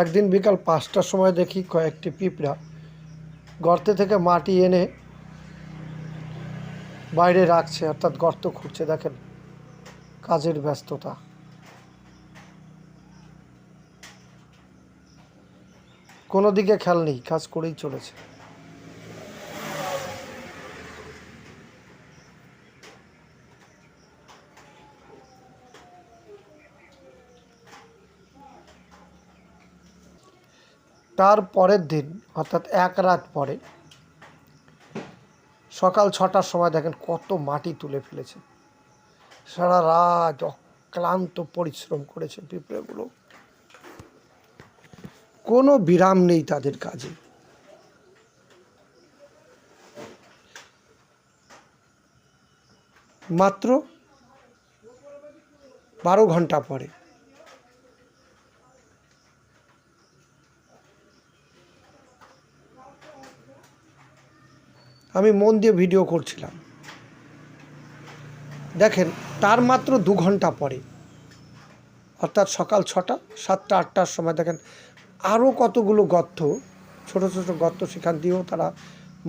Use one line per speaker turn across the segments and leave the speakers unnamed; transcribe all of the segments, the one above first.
একদিন বিকাল 5টার সময় দেখি কয়েকটি পিঁপড়া গর্তে থেকে মাটি এনে বাইরে রাখছে, অর্থাৎ গর্ত খুঁড়ছে। দেখেন কাজের ব্যস্ততা। কোনো দিকে খেয়াল নেই, কাজ করেই চলেছে। তার পরের দিন অর্থাৎ এক রাত পরে সকাল 6টার সময় দেখেন কত মাটি তুলে ফেলেছে। সারা রাত অক্লান্ত পরিশ্রম করেছে পিঁপড়েগুলো, কোনো বিরাম নেই তাদের কাজে। মাত্র 12 ঘন্টা পরে আমি মন দিয়ে ভিডিও করছিলাম। দেখেন তার মাত্র 2 ঘন্টা পরে অর্থাৎ সকাল 6টা, 7টা, 8টার সময় দেখেন আরও কতগুলো গর্ত, ছোট ছোট গর্ত, সেখান দিয়েও তারা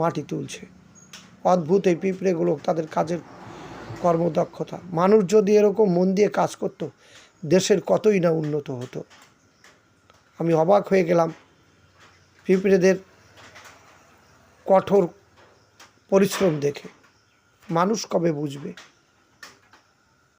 মাটি তুলছে। অদ্ভুত এই পিঁপড়েগুলো, তাদের কাজের কর্মদক্ষতা। মানুষ যদি এরকম মন দিয়ে কাজ করত, দেশের কতই না উন্নত হতো। আমি অবাক হয়ে গেলাম পিঁপড়েদের কঠোর পরিশ্রম দেখে। মানুষ কবে বুঝবে?